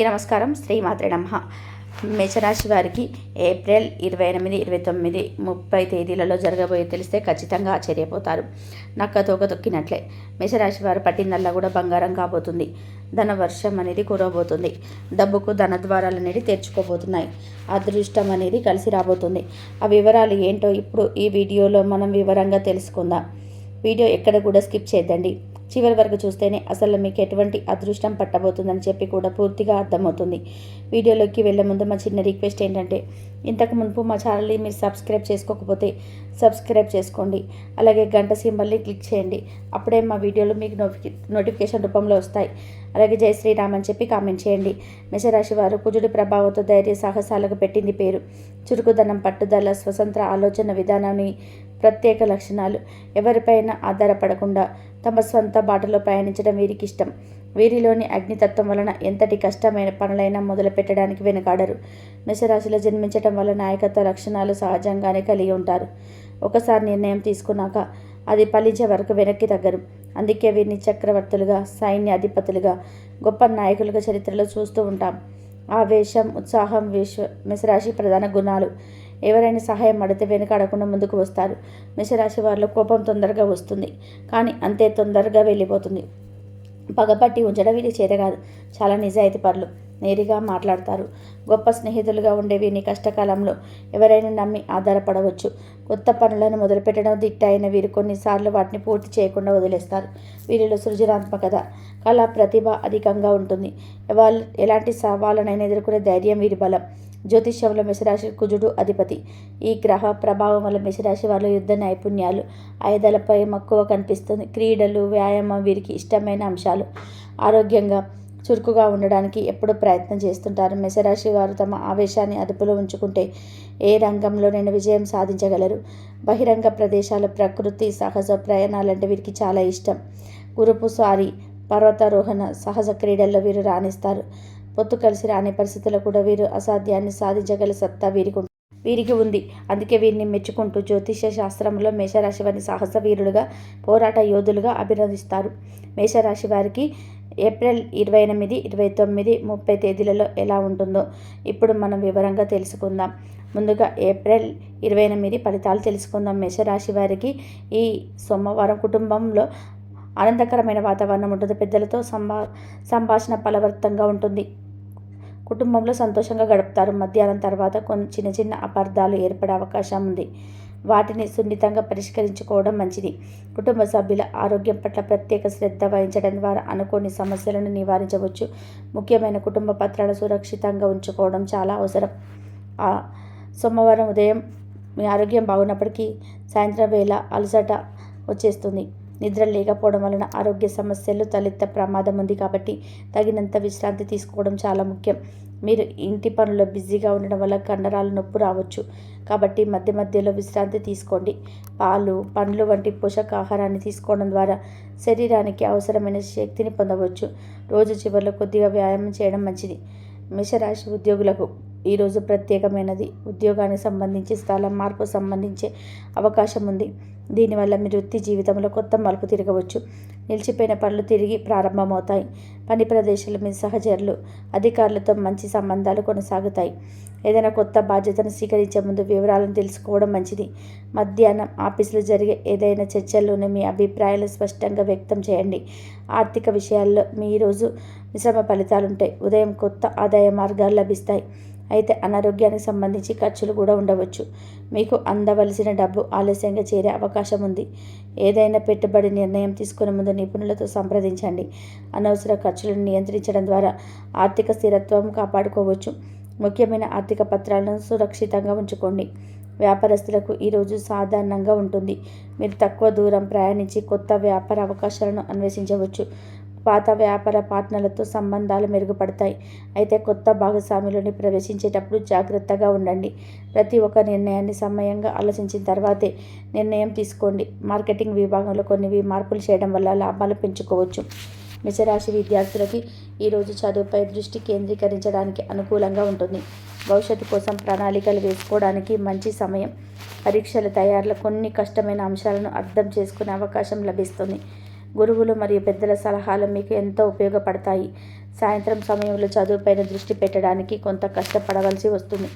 నమస్కారం. శ్రీమాత్రే నమః. మేషరాశి వారికి ఏప్రిల్ 28, 29, 30 తేదీలలో జరగబోయే తెలిస్తే ఖచ్చితంగా ఆశ్చర్యపోతారు. నక్క తోక తొక్కినట్లే మేషరాశి వారు పట్టిందల్లా కూడా బంగారం కాబోతుంది. ధన వర్షం అనేది కురవబోతుంది. డబ్బుకు ధన ద్వారాలు అనేది తెరుచుకోబోతున్నాయి. అదృష్టం అనేది కలిసి రాబోతుంది. ఆ వివరాలు ఏంటో ఇప్పుడు ఈ వీడియోలో మనం వివరంగా తెలుసుకుందాం. వీడియో ఎక్కడ కూడా స్కిప్ చేయద్దండి. చివరి వరకు చూస్తేనే అసలు మీకు ఎటువంటి అదృష్టం పట్టబోతుందని చెప్పి కూడా పూర్తిగా అర్థమవుతుంది. వీడియోలోకి వెళ్ళే ముందు మా చిన్న రిక్వెస్ట్ ఏంటంటే, ఇంతకు మునుపు మా ఛానల్ని మీరు సబ్స్క్రైబ్ చేసుకోకపోతే సబ్స్క్రైబ్ చేసుకోండి. అలాగే గంట సింబల్ని క్లిక్ చేయండి. అప్పుడే మా వీడియోలు మీకు నోటిఫికేషన్ రూపంలో వస్తాయి. అలాగే జై శ్రీరామ్ అని చెప్పి కామెంట్ చేయండి. మేషరాశి వారు కుజుడి ప్రభావంతో ధైర్య సాహసాలకు పెట్టింది పేరు. చురుకుదనం, పట్టుదల, స్వతంత్ర ఆలోచన విధానాన్ని, ప్రత్యేక లక్షణాలు, ఎవరిపైన ఆధారపడకుండా తమ సొంత బాటలో ప్రయాణించడం వీరికి ఇష్టం. వీరిలోని అగ్నితత్వం వలన ఎంతటి కష్టమైన పనులైనా మొదలు పెట్టడానికి వెనుకాడరు. మేషరాశిలో జన్మించడం వల్ల నాయకత్వ లక్షణాలు సహజంగానే కలిగి ఉంటారు. ఒకసారి నిర్ణయం తీసుకున్నాక అది ఫలించే వరకు వెనక్కి తగ్గరు. అందుకే వీరిని చక్రవర్తులుగా, సైన్య అధిపతులుగా, గొప్ప నాయకులుగా చరిత్రలో చూస్తూ ఉంటాం. ఆవేశం, ఉత్సాహం మేషరాశి ప్రధాన గుణాలు. ఎవరైనా సహాయం అడిగితే వెనుకాడకుండా ముందుకు వస్తారు. మేషరాశి వారిలో కోపం తొందరగా వస్తుంది, కానీ అంతే తొందరగా వెళ్ళిపోతుంది. పగపట్టి ఉంచడం వీరికి చేత కాదు. చాలా నిజాయితీ పరులు, నేరుగా మాట్లాడతారు. గొప్ప స్నేహితులుగా ఉండే వీరిని కష్టకాలంలో ఎవరైనా నమ్మి ఆధారపడవచ్చు. కొత్త పనులను మొదలుపెట్టడం దిట్ట అయిన వీరు కొన్నిసార్లు వాటిని పూర్తి చేయకుండా వదిలేస్తారు. వీరిలో సృజనాత్మకత, కళా ప్రతిభ అధికంగా ఉంటుంది. వాళ్ళు ఎలాంటి సవాళ్ళనైనా ఎదుర్కొనే ధైర్యం వీరి బలం. జ్యోతిష్యంలో మేషరాశి కుజుడు అధిపతి. ఈ గ్రహ ప్రభావం వల్ల మేషరాశి వారిలో యుద్ధ నైపుణ్యాలు, ఆయుధాలపై మక్కువ కనిపిస్తుంది. క్రీడలు, వ్యాయామం వీరికి ఇష్టమైన అంశాలు. ఆరోగ్యంగా, చురుకుగా ఉండడానికి ఎప్పుడూ ప్రయత్నం చేస్తుంటారు. మేషరాశి వారు తమ ఆవేశాన్ని అదుపులో ఉంచుకుంటే ఏ రంగంలోనైనా విజయం సాధించగలరు. బహిరంగ ప్రదేశాలు, ప్రకృతి, సహజ ప్రయాణాలంటే వీరికి చాలా ఇష్టం. గురుపు స్వారీ, పర్వతారోహణ, సహజ క్రీడల్లో వీరు రాణిస్తారు. పొత్తు కలిసి రాని పరిస్థితుల్లో కూడా వీరు అసాధ్యాన్ని సాధించగల సత్తా వీరికి ఉంది. అందుకే వీరిని మెచ్చుకుంటూ జ్యోతిష శాస్త్రంలో మేషరాశి వారిని సాహస వీరులుగా, పోరాట యోధులుగా అభినందిస్తారు. మేషరాశి వారికి ఏప్రిల్ 28, 29, 30 తేదీలలో ఎలా ఉంటుందో ఇప్పుడు మనం వివరంగా తెలుసుకుందాం. ముందుగా ఏప్రిల్ 28 ఫలితాలు తెలుసుకుందాం. మేషరాశి వారికి ఈ సోమవారం కుటుంబంలో ఆనందకరమైన వాతావరణం ఉంటుంది. పెద్దలతో సంభాషణ ఫలవంతంగా ఉంటుంది. కుటుంబంలో సంతోషంగా గడుపుతారు. మధ్యాహ్నం తర్వాత చిన్న చిన్న అపార్థాలు ఏర్పడే అవకాశం ఉంది. వాటిని సున్నితంగా పరిష్కరించుకోవడం మంచిది. కుటుంబ సభ్యుల ఆరోగ్యం పట్ల ప్రత్యేక శ్రద్ధ వహించడం ద్వారా అనుకోని సమస్యలను నివారించవచ్చు. ముఖ్యమైన కుటుంబ పత్రాలను సురక్షితంగా ఉంచుకోవడం చాలా అవసరం. సోమవారం ఉదయం మీ ఆరోగ్యం బాగున్నప్పటికీ సాయంత్రం వేళ అలసట వచ్చేస్తుంది. నిద్ర లేకపోవడం వలన ఆరోగ్య సమస్యలు తలెత్తే ప్రమాదం ఉంది. కాబట్టి తగినంత విశ్రాంతి తీసుకోవడం చాలా ముఖ్యం. మీరు ఇంటి పనుల్లో బిజీగా ఉండడం వల్ల కండరాలు నొప్పి రావచ్చు. కాబట్టి మధ్య మధ్యలో విశ్రాంతి తీసుకోండి. పాలు, పండ్లు వంటి పోషకాహారాన్ని తీసుకోవడం ద్వారా శరీరానికి అవసరమైన శక్తిని పొందవచ్చు. రోజు చివరిలో కొద్దిగా వ్యాయామం చేయడం మంచిది. మేషరాశి ఉద్యోగులకు ఈరోజు ప్రత్యేకమైనది. ఉద్యోగానికి సంబంధించి స్థలం మార్పు సంబంధించే అవకాశం ఉంది. దీనివల్ల మీ వృత్తి జీవితంలో కొత్త మలుపు తిరగవచ్చు. నిలిచిపోయిన పనులు తిరిగి ప్రారంభమవుతాయి. పని ప్రదేశాలు మీ సహచరులు, అధికారులతో మంచి సంబంధాలు కొనసాగుతాయి. ఏదైనా కొత్త బాధ్యతను స్వీకరించే ముందు వివరాలను తెలుసుకోవడం మంచిది. మధ్యాహ్నం ఆఫీసులో జరిగే ఏదైనా చర్చల్లోనే మీ అభిప్రాయాలు స్పష్టంగా వ్యక్తం చేయండి. ఆర్థిక విషయాల్లో మీ ఈరోజు మిశ్రమ ఫలితాలుంటాయి. ఉదయం కొత్త ఆదాయ మార్గాలు లభిస్తాయి. అయితే అనారోగ్యానికి సంబంధించి ఖర్చులు కూడా ఉండవచ్చు. మీకు అందవలసిన డబ్బు ఆలస్యంగా చేరే అవకాశం ఉంది. ఏదైనా పెట్టుబడి నిర్ణయం తీసుకునే ముందు నిపుణులతో సంప్రదించండి. అనవసర ఖర్చులను నియంత్రించడం ద్వారా ఆర్థిక స్థిరత్వం కాపాడుకోవచ్చు. ముఖ్యమైన ఆర్థిక పత్రాలను సురక్షితంగా ఉంచుకోండి. వ్యాపారస్తులకు ఈరోజు సాధారణంగా ఉంటుంది. మీరు తక్కువ దూరం ప్రయాణించి కొత్త వ్యాపార అవకాశాలను అన్వేషించవచ్చు. పాత వ్యాపార పార్ట్నర్లతో సంబంధాలు మెరుగుపడతాయి. అయితే కొత్త భాగస్వామిలోని ప్రవేశించేటప్పుడు జాగ్రత్తగా ఉండండి. ప్రతి ఒక్క నిర్ణయాన్ని సమయంగా ఆలోచించిన తర్వాతే నిర్ణయం తీసుకోండి. మార్కెటింగ్ విభాగంలో కొన్ని మార్పులు చేయడం వల్ల లాభాలు పెంచుకోవచ్చు. మేషరాశి విద్యార్థులకి ఈరోజు చదువుపై దృష్టి కేంద్రీకరించడానికి అనుకూలంగా ఉంటుంది. భవిష్యత్తు కోసం ప్రణాళికలు వేసుకోవడానికి మంచి సమయం. పరీక్షల తయారీలో కొన్ని కష్టమైన అంశాలను అర్థం చేసుకునే అవకాశం లభిస్తుంది. గురువులు మరియు పెద్దల సలహాలు మీకు ఎంతో ఉపయోగపడతాయి. సాయంత్రం సమయంలో చదువుపైన దృష్టి పెట్టడానికి కొంత కష్టపడవలసి వస్తుంది.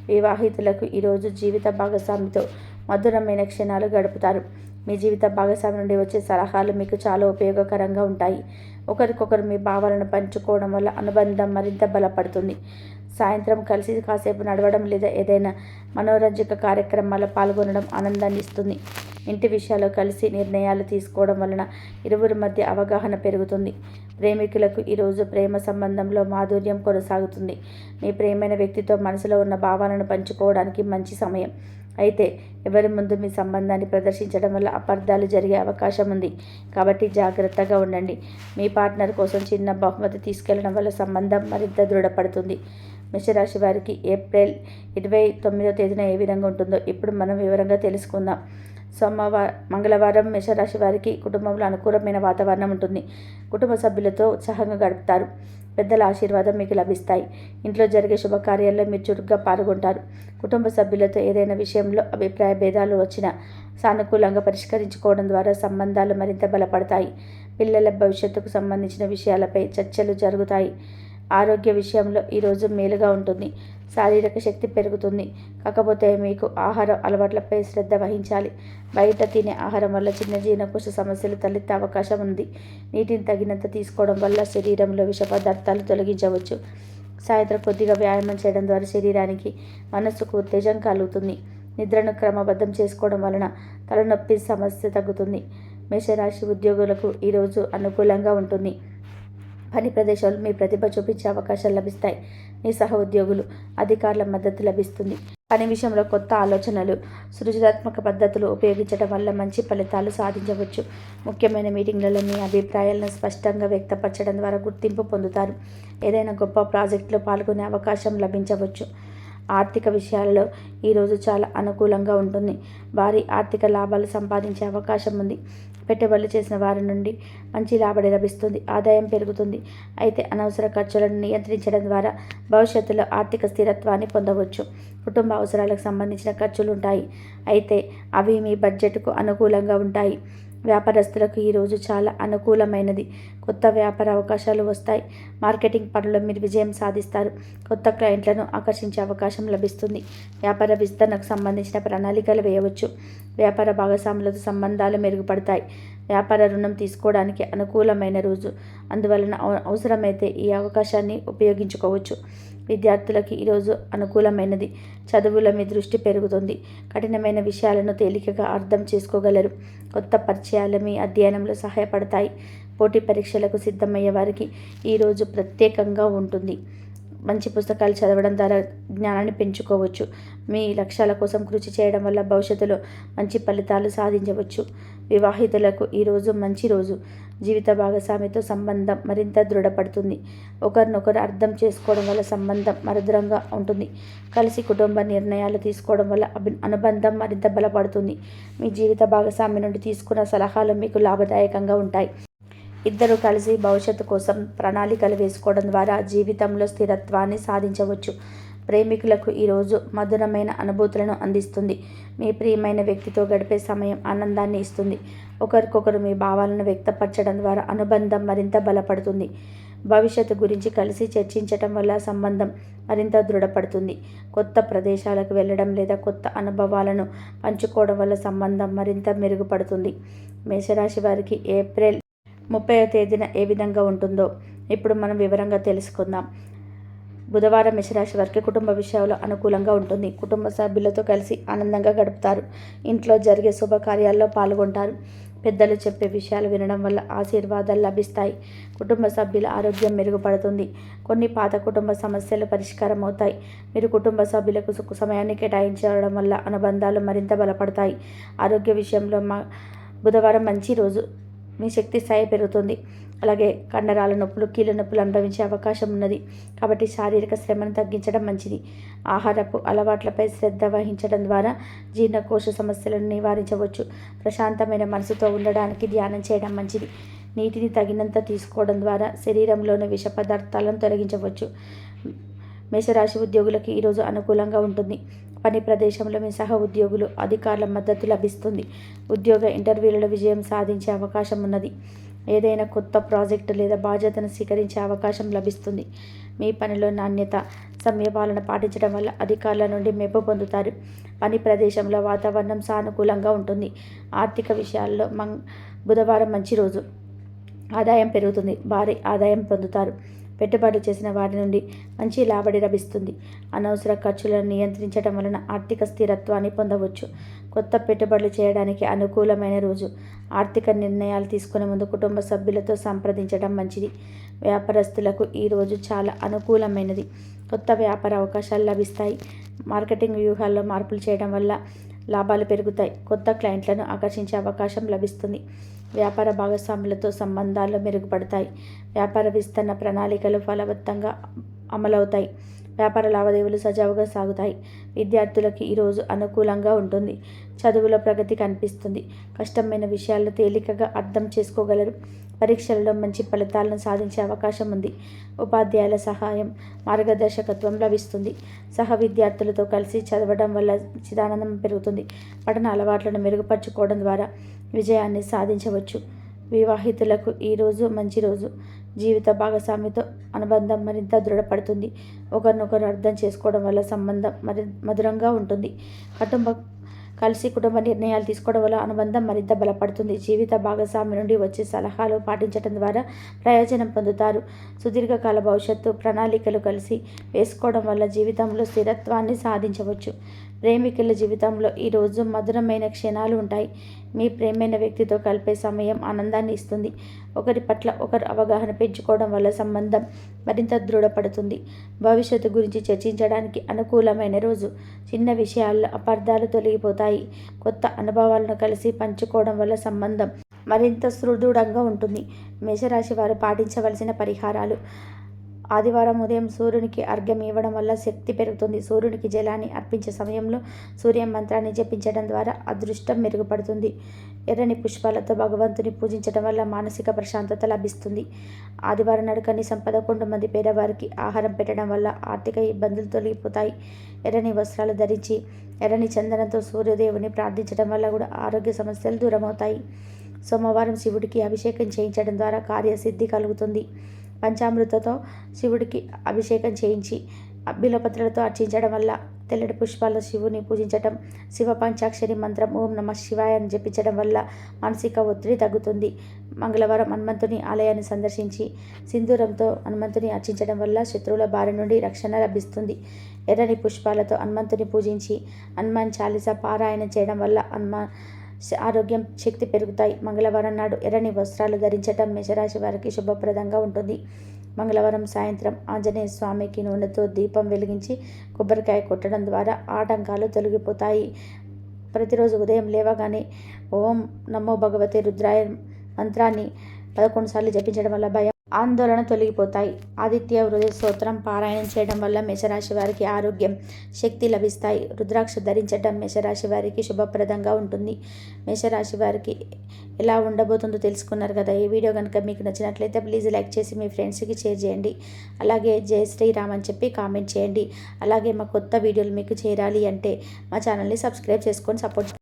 వివాహితులకు ఈరోజు జీవిత భాగస్వామితో మధురమైన క్షణాలు గడుపుతారు. మీ జీవిత భాగస్వామి నుండి వచ్చే సలహాలు మీకు చాలా ఉపయోగకరంగా ఉంటాయి. ఒకరికొకరు మీ భావాలను పంచుకోవడం వల్ల అనుబంధం మరింత బలపడుతుంది. సాయంత్రం కలిసి కాసేపు నడవడం లేదా ఏదైనా మనోరంజక కార్యక్రమాల్లో పాల్గొనడం ఆనందాన్ని ఇస్తుంది. ఇంటి విషయాల్లో కలిసి నిర్ణయాలు తీసుకోవడం వలన ఇరువురి మధ్య అవగాహన పెరుగుతుంది. ప్రేమికులకు ఈరోజు ప్రేమ సంబంధంలో మాధుర్యం కొనసాగుతుంది. మీ ప్రేమైన వ్యక్తితో మనసులో ఉన్న భావాలను పంచుకోవడానికి మంచి సమయం. అయితే ఎవరి ముందు మీ సంబంధాన్ని ప్రదర్శించడం వల్ల అపార్థాలు జరిగే అవకాశం ఉంది. కాబట్టి జాగ్రత్తగా ఉండండి. మీ పార్ట్నర్ కోసం చిన్న బహుమతి తీసుకెళ్లడం వల్ల సంబంధం మరింత దృఢపడుతుంది. మేషరాశి వారికి ఏప్రిల్ 29వ తేదీన ఏ విధంగా ఉంటుందో ఇప్పుడు మనం వివరంగా తెలుసుకుందాం. మంగళవారం మేషరాశి వారికి కుటుంబంలో అనుకూలమైన వాతావరణం ఉంటుంది. కుటుంబ సభ్యులతో ఉత్సాహంగా గడుపుతారు. పెద్దల ఆశీర్వాదం మీకు లభిస్తాయి. ఇంట్లో జరిగే శుభకార్యాల్లో మీరు చురుగ్గా పాల్గొంటారు. కుటుంబ సభ్యులతో ఏదైనా విషయంలో అభిప్రాయ భేదాలు వచ్చినా సానుకూలంగా పరిష్కరించుకోవడం ద్వారా సంబంధాలు మరింత బలపడతాయి. పిల్లల భవిష్యత్తుకు సంబంధించిన విషయాలపై చర్చలు జరుగుతాయి. ఆరోగ్య విషయంలో ఈరోజు మేలుగా ఉంటుంది. శారీరక శక్తి పెరుగుతుంది. కాకపోతే మీకు ఆహార అలవాట్లపై శ్రద్ధ వహించాలి. బయట తినే ఆహారం వల్ల చిన్న జీర్ణకోశ సమస్యలు తలెత్తే అవకాశం ఉంది. నీటిని తగినంత తీసుకోవడం వల్ల శరీరంలో విష పదార్థాలు తొలగించవచ్చు. సాయంత్రం కొద్దిగా వ్యాయామం చేయడం ద్వారా శరీరానికి మనస్సుకు ఉత్తేజం కలుగుతుంది. నిద్రను క్రమబద్ధం చేసుకోవడం వలన తలనొప్పి సమస్య తగ్గుతుంది. మేషరాశి ఉద్యోగులకు ఈరోజు అనుకూలంగా ఉంటుంది. పని ప్రదేశాలు మీ ప్రతిభ చూపించే అవకాశాలు లభిస్తాయి. మీ సహ ఉద్యోగులు అధికారుల మద్దతు లభిస్తుంది. పని విషయంలో కొత్త ఆలోచనలు, సృజనాత్మక పద్ధతులు ఉపయోగించడం వల్ల మంచి ఫలితాలు సాధించవచ్చు. ముఖ్యమైన మీటింగ్లలో మీ అభిప్రాయాలను స్పష్టంగా వ్యక్తపరచడం ద్వారా గుర్తింపు పొందుతారు. ఏదైనా గొప్ప ప్రాజెక్టులో పాల్గొనే అవకాశం లభించవచ్చు. ఆర్థిక విషయాలలో ఈరోజు చాలా అనుకూలంగా ఉంటుంది. భారీ ఆర్థిక లాభాలు సంపాదించే అవకాశం ఉంది. పెట్టుబడులు చేసిన వారి నుండి మంచి రాబడి లభిస్తుంది. ఆదాయం పెరుగుతుంది. అయితే అనవసర ఖర్చులను నియంత్రించడం ద్వారా భవిష్యత్తులో ఆర్థిక స్థిరత్వాన్ని పొందవచ్చు. కుటుంబ అవసరాలకు సంబంధించిన ఖర్చులు ఉంటాయి. అయితే అవి మీ బడ్జెట్కు అనుకూలంగా ఉంటాయి. వ్యాపారస్తులకు ఈరోజు చాలా అనుకూలమైనది. కొత్త వ్యాపార అవకాశాలు వస్తాయి. మార్కెటింగ్ పనుల్లో మీరు విజయం సాధిస్తారు. కొత్త క్లయింట్లను ఆకర్షించే అవకాశం లభిస్తుంది. వ్యాపార విస్తరణకు సంబంధించిన ప్రణాళికలు వేయవచ్చు. వ్యాపార భాగస్వాములతో సంబంధాలు మెరుగుపడతాయి. వ్యాపార రుణం తీసుకోవడానికి అనుకూలమైన రోజు. అందువలన అవసరమైతే ఈ అవకాశాన్ని ఉపయోగించుకోవచ్చు. విద్యార్థులకి ఈరోజు అనుకూలమైనది. చదువుల మీ దృష్టి పెరుగుతుంది. కఠినమైన విషయాలను తేలికగా అర్థం చేసుకోగలరు. కొత్త పరిచయాలు మీ అధ్యయనంలో సహాయపడతాయి. పోటీ పరీక్షలకు సిద్ధమయ్యే వారికి ఈరోజు ప్రత్యేకంగా ఉంటుంది. మంచి పుస్తకాలు చదవడం ద్వారా జ్ఞానాన్ని పెంచుకోవచ్చు. మీ లక్ష్యాల కోసం కృషి చేయడం వల్ల భవిష్యత్తులో మంచి ఫలితాలు సాధించవచ్చు. వివాహితులకు ఈరోజు మంచి రోజు. జీవిత భాగస్వామితో సంబంధం మరింత దృఢపడుతుంది. ఒకరినొకరు అర్థం చేసుకోవడం వల్ల సంబంధం మధురంగా ఉంటుంది. కలిసి కుటుంబ నిర్ణయాలు తీసుకోవడం వల్ల అనుబంధం మరింత బలపడుతుంది. మీ జీవిత భాగస్వామి నుండి తీసుకున్న సలహాలు మీకు లాభదాయకంగా ఉంటాయి. ఇద్దరు కలిసి భవిష్యత్తు కోసం ప్రణాళికలు వేసుకోవడం ద్వారా జీవితంలో స్థిరత్వాన్ని సాధించవచ్చు. ప్రేమికులకు ఈరోజు మధురమైన అనుభూతులను అందిస్తుంది. మీ ప్రియమైన వ్యక్తితో గడిపే సమయం ఆనందాన్ని ఇస్తుంది. ఒకరికొకరు మీ భావాలను వ్యక్తపరచడం ద్వారా అనుబంధం మరింత బలపడుతుంది. భవిష్యత్తు గురించి కలిసి చర్చించటం వల్ల సంబంధం మరింత దృఢపడుతుంది. కొత్త ప్రదేశాలకు వెళ్ళడం లేదా కొత్త అనుభవాలను పంచుకోవడం వల్ల సంబంధం మరింత మెరుగుపడుతుంది. మేషరాశి వారికి ఏప్రిల్ 30వ తేదీన ఏ విధంగా ఉంటుందో ఇప్పుడు మనం వివరంగా తెలుసుకుందాం. బుధవారం మేషరాశి వారికి కుటుంబ విషయాల్లో అనుకూలంగా ఉంటుంది. కుటుంబ సభ్యులతో కలిసి ఆనందంగా గడుపుతారు. ఇంట్లో జరిగే శుభకార్యాల్లో పాల్గొంటారు. పెద్దలు చెప్పే విషయాలు వినడం వల్ల ఆశీర్వాదాలు లభిస్తాయి. కుటుంబ సభ్యుల ఆరోగ్యం మెరుగుపడుతుంది. కొన్ని పాత కుటుంబ సమస్యలు పరిష్కారం అవుతాయి. మీరు కుటుంబ సభ్యులకు సమయాన్ని కేటాయించడం వల్ల అనుబంధాలు మరింత బలపడతాయి. ఆరోగ్య విషయంలో బుధవారం మంచి రోజు. మీ శక్తి స్థాయి పెరుగుతుంది. అలాగే కండరాల నొప్పులు, కీళ్ళ నొప్పులు అనుభవించే అవకాశం ఉన్నది. కాబట్టి శారీరక శ్రమను తగ్గించడం మంచిది. ఆహారపు అలవాట్లపై శ్రద్ధ వహించడం ద్వారా జీర్ణకోశ సమస్యలను నివారించవచ్చు. ప్రశాంతమైన మనసుతో ఉండడానికి ధ్యానం చేయడం మంచిది. నీటిని తగినంత తీసుకోవడం ద్వారా శరీరంలోని విష పదార్థాలను తొలగించవచ్చు. మేషరాశి ఉద్యోగులకి ఈరోజు అనుకూలంగా ఉంటుంది. పని ప్రదేశంలో మీ సహ ఉద్యోగులు అధికారుల మద్దతు లభిస్తుంది. ఉద్యోగ ఇంటర్వ్యూలలో విజయం సాధించే అవకాశం ఉన్నది. ఏదైనా కొత్త ప్రాజెక్టు లేదా బాధ్యతను స్వీకరించే అవకాశం లభిస్తుంది. మీ పనిలో నాణ్యత, సమయపాలన పాటించడం వల్ల అధికారుల నుండి మెప్పు పొందుతారు. పని ప్రదేశంలో వాతావరణం సానుకూలంగా ఉంటుంది. ఆర్థిక విషయాల్లో బుధవారం మంచి రోజు. ఆదాయం పెరుగుతుంది. భారీ ఆదాయం పొందుతారు. పెట్టుబడులు చేసిన వారి నుండి మంచి రాబడి లభిస్తుంది. అనవసర ఖర్చులను నియంత్రించడం వలన ఆర్థిక స్థిరత్వాన్ని పొందవచ్చు. కొత్త పెట్టుబడులు చేయడానికి అనుకూలమైన రోజు. ఆర్థిక నిర్ణయాలు తీసుకునే ముందు కుటుంబ సభ్యులతో సంప్రదించడం మంచిది. వ్యాపారస్తులకు ఈ రోజు చాలా అనుకూలమైనది. కొత్త వ్యాపార అవకాశాలు లభిస్తాయి. మార్కెటింగ్ వ్యూహాల్లో మార్పులు చేయడం వల్ల లాభాలు పెరుగుతాయి. కొత్త క్లయింట్లను ఆకర్షించే అవకాశం లభిస్తుంది. వ్యాపార భాగస్వాములతో సంబంధాలు మెరుగుపడతాయి. వ్యాపార విస్తరణ ప్రణాళికలు ఫలవంతంగా అమలవుతాయి. వ్యాపార లావాదేవీలు సజావుగా సాగుతాయి. విద్యార్థులకు ఈరోజు అనుకూలంగా ఉంటుంది. చదువులో ప్రగతి కనిపిస్తుంది. కష్టమైన విషయాలను తేలికగా అర్థం చేసుకోగలరు. పరీక్షలలో మంచి ఫలితాలను సాధించే అవకాశం ఉంది. ఉపాధ్యాయుల సహాయం, మార్గదర్శకత్వం లభిస్తుంది. సహ విద్యార్థులతో కలిసి చదవడం వల్ల చిదానందం పెరుగుతుంది. పఠన అలవాట్లను మెరుగుపరుచుకోవడం ద్వారా విజయాన్ని సాధించవచ్చు. వివాహితులకు ఈరోజు మంచి రోజు. జీవిత భాగస్వామితో అనుబంధం మరింత దృఢపడుతుంది. ఒకరినొకరు అర్థం చేసుకోవడం వల్ల సంబంధం మధురంగా ఉంటుంది. కుటుంబ నిర్ణయాలు తీసుకోవడం వల్ల అనుబంధం మరింత బలపడుతుంది. జీవిత భాగస్వామి నుండి వచ్చే సలహాలు పాటించడం ద్వారా ప్రయోజనం పొందుతారు. సుదీర్ఘకాల భవిష్యత్తు ప్రణాళికలు కలిసి వేసుకోవడం వల్ల జీవితంలో స్థిరత్వాన్ని సాధించవచ్చు. ప్రేమికుల జీవితంలో ఈరోజు మధురమైన క్షణాలు ఉంటాయి. మీ ప్రేమైన వ్యక్తితో కలిపే సమయం ఆనందాన్ని ఇస్తుంది. ఒకరి పట్ల ఒకరు అవగాహన పెంచుకోవడం వల్ల సంబంధం మరింత దృఢపడుతుంది. భవిష్యత్తు గురించి చర్చించడానికి అనుకూలమైన రోజు. చిన్న విషయాల్లో అపార్థాలు తొలగిపోతాయి. కొత్త అనుభవాలను కలిసి పంచుకోవడం వల్ల సంబంధం మరింత సుదృఢంగా ఉంటుంది. మేషరాశి వారు పాటించవలసిన పరిహారాలు. ఆదివారం ఉదయం సూర్యునికి అర్ఘ్యం ఇవ్వడం వల్ల శక్తి పెరుగుతుంది. సూర్యునికి జలాన్ని అర్పించే సమయంలో సూర్య మంత్రాన్ని జపించడం ద్వారా అదృష్టం మెరుగుపడుతుంది. ఎర్రని పుష్పాలతో భగవంతుని పూజించడం వల్ల మానసిక ప్రశాంతత లభిస్తుంది. ఆదివారం నాడు కనీసం 11 మంది పేదవారికి ఆహారం పెట్టడం వల్ల ఆర్థిక ఇబ్బందులు తొలగిపోతాయి. ఎర్రని వస్త్రాలు ధరించి ఎర్రని చందనంతో సూర్యదేవుని ప్రార్థించడం వల్ల కూడా ఆరోగ్య సమస్యలు దూరమవుతాయి. సోమవారం శివుడికి అభిషేకం చేయించడం ద్వారా కార్యసిద్ధి కలుగుతుంది. పంచామృతతో శివుడికి అభిషేకం చేయించి బిల్వపత్రాలతో అర్చించడం వల్ల తెల్లటి పుష్పాల శివుని పూజించడం, శివ పంచాక్షరి మంత్రం ఓం నమః శివాయ అని జపించడం వల్ల మానసిక ఒత్తిడి తగ్గుతుంది. మంగళవారం హనుమంతుని ఆలయాన్ని సందర్శించి సింధూరంతో హనుమంతుని అర్చించడం వల్ల శత్రువుల బారి నుండి రక్షణ లభిస్తుంది. ఎర్రని పుష్పాలతో హనుమంతుని పూజించి హనుమాన్ చాలీసా పారాయణ చేయడం వల్ల ఆరోగ్యం, శక్తి పెరుగుతాయి. మంగళవారం నాడు ఎర్రని వస్త్రాలు ధరించడం మేషరాశి వారికి శుభప్రదంగా ఉంటుంది. మంగళవారం సాయంత్రం ఆంజనేయ స్వామికి నూనెతో దీపం వెలిగించి కొబ్బరికాయ కొట్టడం ద్వారా ఆటంకాలు తొలగిపోతాయి. ప్రతిరోజు ఉదయం లేవగానే ఓం నమో భగవతే రుద్రాయ మంత్రాన్ని 11 సార్లు జపించడం వల్ల భయం, ఆందోళన తొలగిపోతాయి. ఆదిత్య హృదయ స్తోత్రం పారాయణం చేయడం వల్ల మేషరాశి వారికి ఆరోగ్యం, శక్తి లభిస్తాయి. రుద్రాక్ష ధరించడం మేషరాశి వారికి శుభప్రదంగా ఉంటుంది. మేషరాశి వారికి ఎలా ఉండబోతుందో తెలుసుకున్నారు కదా. ఈ వీడియో కనుక మీకు నచ్చినట్లయితే ప్లీజ్ లైక్ చేసి మీ ఫ్రెండ్స్కి షేర్ చేయండి. అలాగే జై శ్రీరామ్ అని చెప్పి కామెంట్ చేయండి. అలాగే మా కొత్త వీడియోలు మీకు చేరాలి అంటే మా ఛానల్ని సబ్స్క్రైబ్ చేసుకొని సపోర్ట్